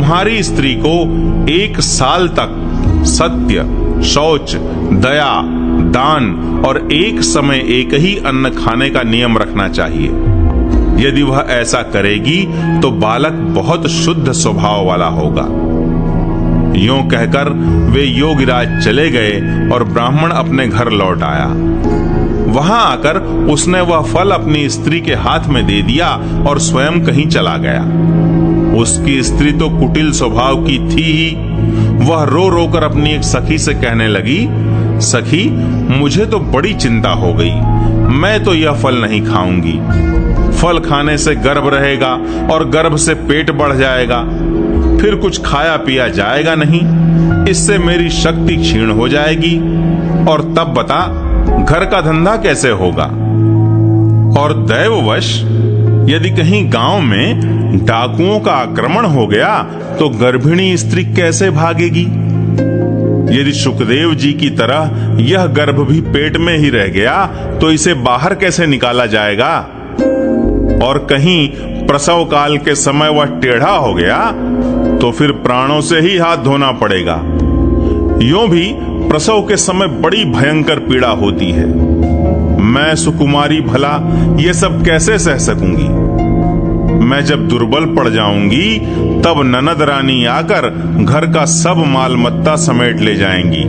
तुम्हारी स्त्री को 1 साल तक सत्य, शौच, दया, दान और एक समय एक ही अन्न खाने का नियम रखना चाहिए। यदि वह ऐसा करेगी तो बालक बहुत शुद्ध स्वभाव वाला होगा। यूं कहकर वे योगीराज चले गए और ब्राह्मण अपने घर लौट आया। वहां आकर उसने वह फल अपनी स्त्री के हाथ में दे दिया और स्वयं कहीं चला गया। उसकी स्त्री तो कुटिल स्वभाव की थी ही। वह रो रो कर अपनी एक सखी से कहने लगी, सखी, मुझे तो बड़ी चिंता हो गई। मैं तो यह फल नहीं खाऊंगी। फल खाने से गर्भ रहेगा और गर्भ से पेट बढ़ जाएगा, फिर कुछ खाया पिया जाएगा नहीं। इससे मेरी शक्ति क्षीण हो जाएगी और तब बता घर का धंधा कैसे होगा। और दैववश यदि कहीं गांव में डाकुओं का आक्रमण हो गया तो गर्भिणी स्त्री कैसे भागेगी। यदि सुखदेव जी की तरह यह गर्भ भी पेट में ही रह गया तो इसे बाहर कैसे निकाला जाएगा। और कहीं प्रसव काल के समय वह टेढ़ा हो गया तो फिर प्राणों से ही हाथ धोना पड़ेगा। यूं भी प्रसव के समय बड़ी भयंकर पीड़ा होती है। मैं सुकुमारी भला ये सब कैसे सह सकूंगी। मैं जब दुर्बल पड़ जाऊंगी तब ननद रानी आकर घर का सब माल मत्ता समेट ले जाएंगी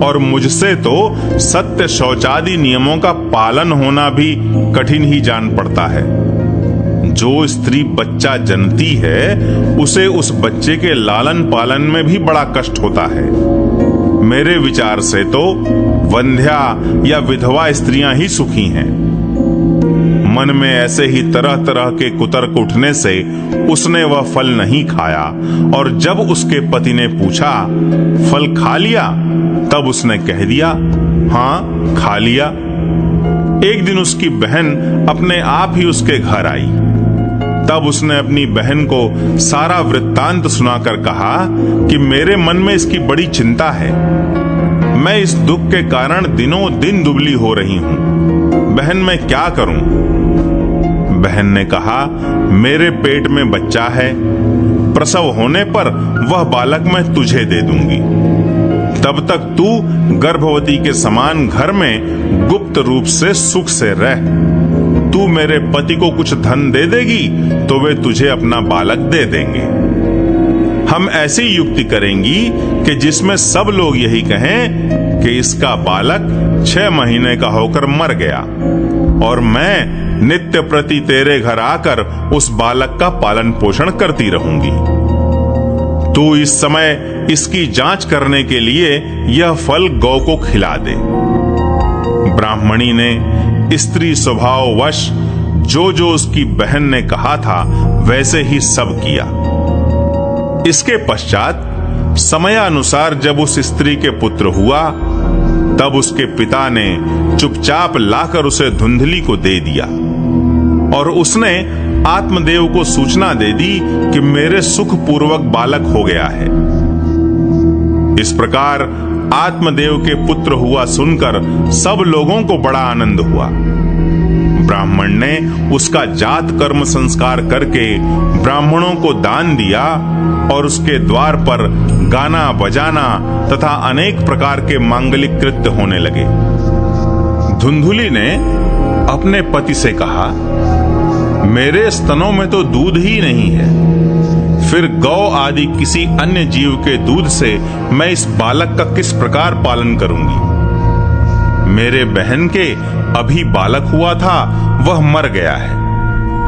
और मुझसे तो सत्य शौचादि नियमों का पालन होना भी कठिन ही जान पड़ता है। जो स्त्री बच्चा जनती है उसे उस बच्चे के लालन पालन में भी बड़ा कष्ट होता है। मेरे विचार से तो वंध्या या विधवा स्त्रियां ही सुखी हैं। मन में ऐसे ही तरह तरह के कुतर्क उठने से उसने वह फल नहीं खाया और जब उसके पति ने पूछा, फल खा लिया? तब उसने कह दिया, हाँ खा लिया। एक दिन उसकी बहन अपने आप ही उसके घर आई। तब उसने अपनी बहन को सारा वृत्तांत सुनाकर कहा कि मेरे मन में इसकी बड़ी चिंता है। मैं इस दुख के कारण दिनों दिन दुबली हो रही हूं। बहन मैं क्या करूं? बहन ने कहा, मेरे पेट में बच्चा है। प्रसव होने पर वह बालक मैं तुझे दे दूंगी। तब तक तू गर्भवती के समान घर में गुप्त रूप से सुख से रह। तू मेरे पति को कुछ धन दे देगी तो वे तुझे अपना बालक दे देंगे। हम ऐसी युक्ति करेंगी कि जिसमें सब लोग यही कहें कि इसका बालक 6 महीने का होकर मर गया और मैं नित्य प्रति तेरे घर आकर उस बालक का पालन पोषण करती रहूंगी। तू इस समय इसकी जांच करने के लिए यह फल गौ को खिला दे। ब्राह्मणी ने स्त्री स्वभाववश जो जो उसकी बहन ने कहा था वैसे ही सब किया। इसके पश्चात समयानुसार जब उस स्त्री के पुत्र हुआ तब उसके पिता ने चुपचाप लाकर उसे धुंधली को दे दिया और उसने आत्मदेव को सूचना दे दी कि मेरे सुखपूर्वक बालक हो गया है। इस प्रकार आत्मदेव के पुत्र हुआ सुनकर सब लोगों को बड़ा आनंद हुआ। ब्राह्मण ने उसका जात कर्म संस्कार करके ब्राह्मणों को दान दिया और उसके द्वार पर गाना बजाना तथा अनेक प्रकार के मांगलिक कृत्य होने लगे। धुंधुली ने अपने पति से कहा, मेरे स्तनों में तो दूध ही नहीं है, फिर गौ आदि किसी अन्य जीव के दूध से मैं इस बालक का किस प्रकार पालन करूंगी। मेरे बहन के अभी बालक हुआ था, वह मर गया है।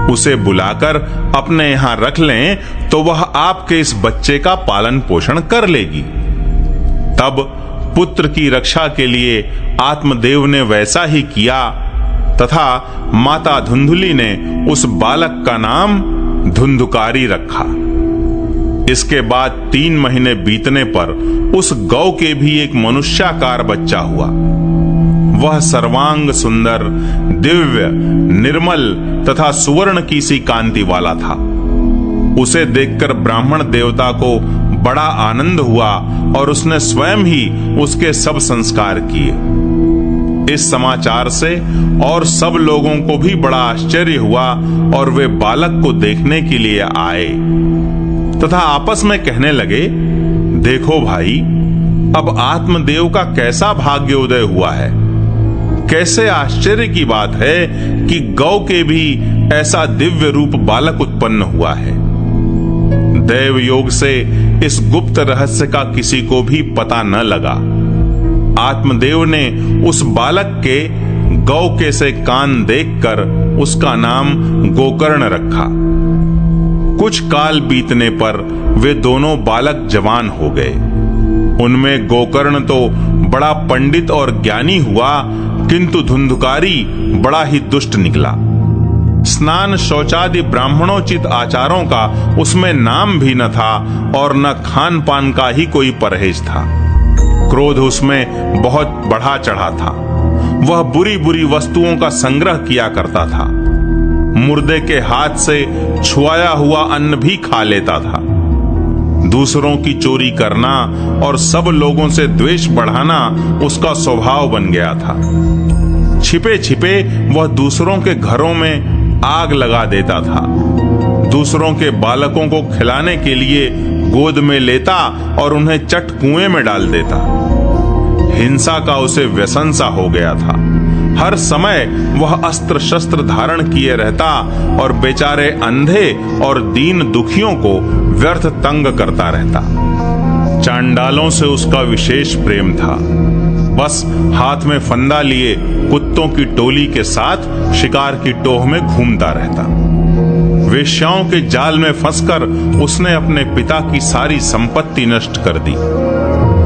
उसे बुलाकर अपने यहां रख लें तो वह आपके इस बच्चे का पालन पोषण कर लेगी। तब पुत्र की रक्षा के लिए आत्मदेव ने वैसा ही किया तथा माता धुंधुली ने उस बालक का नाम धुंधुकारी रखा। इसके बाद 3 महीने बीतने पर उस गौ के भी एक मनुष्याकार बच्चा हुआ। वह सर्वांग सुंदर, दिव्य, निर्मल तथा सुवर्ण की सी कांति वाला था। उसे देखकर ब्राह्मण देवता को बड़ा आनंद हुआ और उसने स्वयं ही उसके सब संस्कार किए। इस समाचार से और सब लोगों को भी बड़ा आश्चर्य हुआ और वे बालक को देखने के लिए आए। तथा आपस में कहने लगे, देखो भाई, अब आत्मदेव का कैसा भाग्योदय हुआ है। कैसे आश्चर्य की बात है कि गौ के भी ऐसा दिव्य रूप बालक उत्पन्न हुआ है। दैव योग से इस गुप्त रहस्य का किसी को भी पता न लगा। आत्मदेव ने उस बालक के गौ के से कान देखकर उसका नाम गोकर्ण रखा। कुछ काल बीतने पर वे दोनों बालक जवान हो गए। उनमें गोकर्ण तो बड़ा पंडित और ज्ञानी हुआ, किंतु धुंधुकारी बड़ा ही दुष्ट निकला। स्नान शौचादि ब्राह्मणोचित आचारों का उसमें नाम भी न था और न खान पान का ही कोई परहेज था। क्रोध उसमें बहुत बढ़ा चढ़ा था। वह बुरी बुरी वस्तुओं का संग्रह किया करता था। मुर्दे के हाथ से छुआया हुआ अन्न भी खा लेता था। दूसरों की चोरी करना और सब लोगों से द्वेष बढ़ाना उसका स्वभाव बन गया था। छिपे छिपे वह दूसरों के घरों में आग लगा देता था। दूसरों के बालकों को खिलाने के लिए गोद में लेता और उन्हें चट कुएं में डाल देता। हिंसा का उसे व्यसन सा हो गया था। हर समय वह अस्त्र शस्त्र धारण किए रहता और बेचारे अंधे और दीन दुखियों को व्यर्थ तंग करता रहता। चांडालों से उसका विशेष प्रेम था। बस हाथ में फंदा लिए कुत्तों की टोली के साथ शिकार की टोह में घूमता रहता। वेश्याओं के जाल में फंसकर उसने अपने पिता की सारी संपत्ति नष्ट कर दी।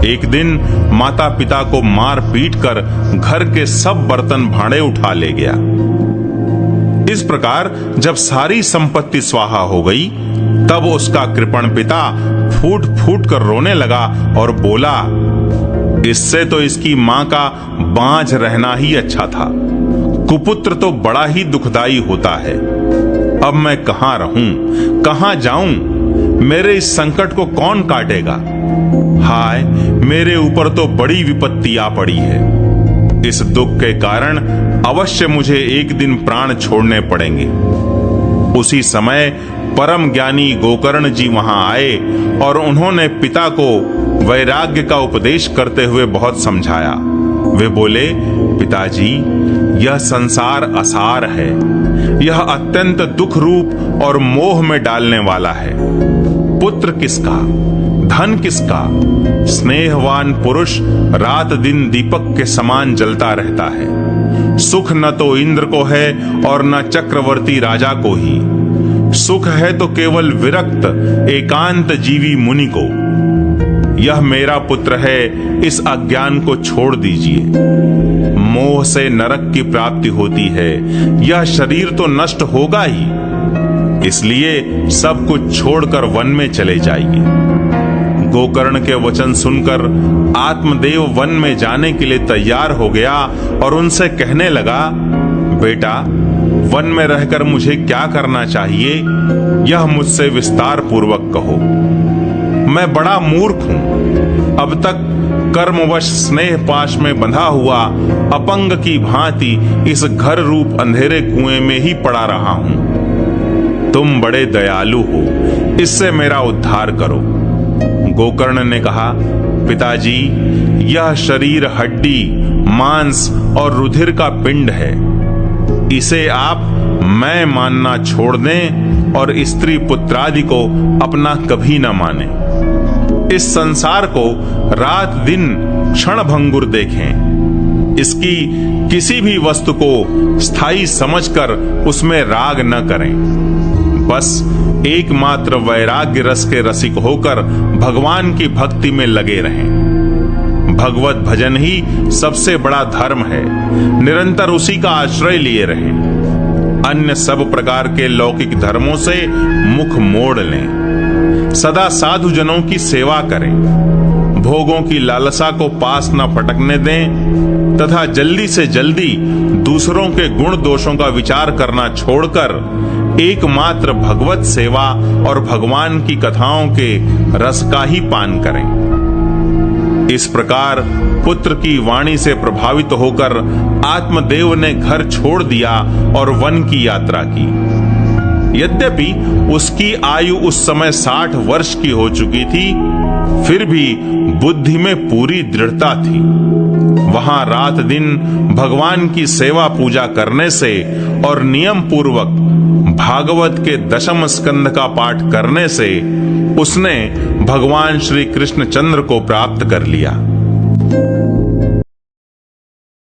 एक दिन माता पिता को मार पीट कर घर के सब बर्तन भांडे उठा ले गया। इस प्रकार जब सारी संपत्ति स्वाहा हो गई, तब उसका कृपण पिता फूट फूट कर रोने लगा और बोला, इससे तो इसकी मां का बांझ रहना ही अच्छा था। कुपुत्र तो बड़ा ही दुखदाई होता है। अब मैं कहां रहूं, कहां जाऊं? मेरे इस संकट को कौन काटेगा? हाय, मेरे ऊपर तो बड़ी विपत्ति आ पड़ी है। इस दुख के कारण अवश्य मुझे एक दिन प्राण छोड़ने पड़ेंगे। उसी समय परम ज्ञानी गोकर्ण जी वहां आए और उन्होंने पिता को वैराग्य का उपदेश करते हुए बहुत समझाया। वे बोले, पिताजी, यह संसार असार है। यह अत्यंत दुख रूप और मोह में डालने वाला है। पुत्र किसका, धन किसका? स्नेहवान पुरुष रात दिन दीपक के समान जलता रहता है। सुख न तो इंद्र को है और न चक्रवर्ती राजा को ही। सुख है तो केवल विरक्त एकांत जीवी मुनि को। यह मेरा पुत्र है, इस अज्ञान को छोड़ दीजिए। मोह से नरक की प्राप्ति होती है। यह शरीर तो नष्ट होगा ही, इसलिए सब कुछ छोड़कर वन में चले जाइए। गोकर्ण के वचन सुनकर आत्मदेव वन में जाने के लिए तैयार हो गया और उनसे कहने लगा, बेटा, वन में रहकर मुझे क्या करना चाहिए, यह मुझसे विस्तार पूर्वक कहो। मैं बड़ा मूर्ख हूं। अब तक कर्मवश स्नेह पाश में बंधा हुआ अपंग की भांति इस घर रूप अंधेरे कुएं में ही पड़ा रहा हूं। तुम बड़े दयालु हो, इससे मेरा उद्धार करो। गोकर्ण ने कहा, पिताजी, यह शरीर हड्डी, मांस और रुधिर का पिंड है। इसे आप मैं मानना छोड़ दें और स्त्री पुत्रादि को अपना कभी न माने। इस संसार को रात दिन क्षण भंगुर देखें। इसकी किसी भी वस्तु को स्थायी समझकर उसमें राग न करें। बस एकमात्र वैराग्य रस के रसिक होकर भगवान की भक्ति में लगे रहें। भगवत भजन ही सबसे बड़ा धर्म है। निरंतर उसी का आश्रय लिए रहें। अन्य सब प्रकार के लौकिक धर्मों से मुख मोड़ लें। सदा साधु जनों की सेवा करें। भोगों की लालसा को पास न फटकने दें तथा जल्दी से जल्दी दूसरों के गुण दोषों का विचार करना छोड़कर एकमात्र भगवत सेवा और भगवान की कथाओं के रस का ही पान करें। इस प्रकार पुत्र की वाणी से प्रभावित होकर आत्मदेव ने घर छोड़ दिया और वन की यात्रा की। यद्यपि उसकी आयु उस समय 60 वर्ष की हो चुकी थी, फिर भी बुद्धि में पूरी दृढ़ता थी। वहां रात दिन भगवान की सेवा पूजा करने से और नियम पूर्वक भागवत के 10वें स्कंद का पाठ करने से उसने भगवान श्री कृष्णचंद्र को प्राप्त कर लिया।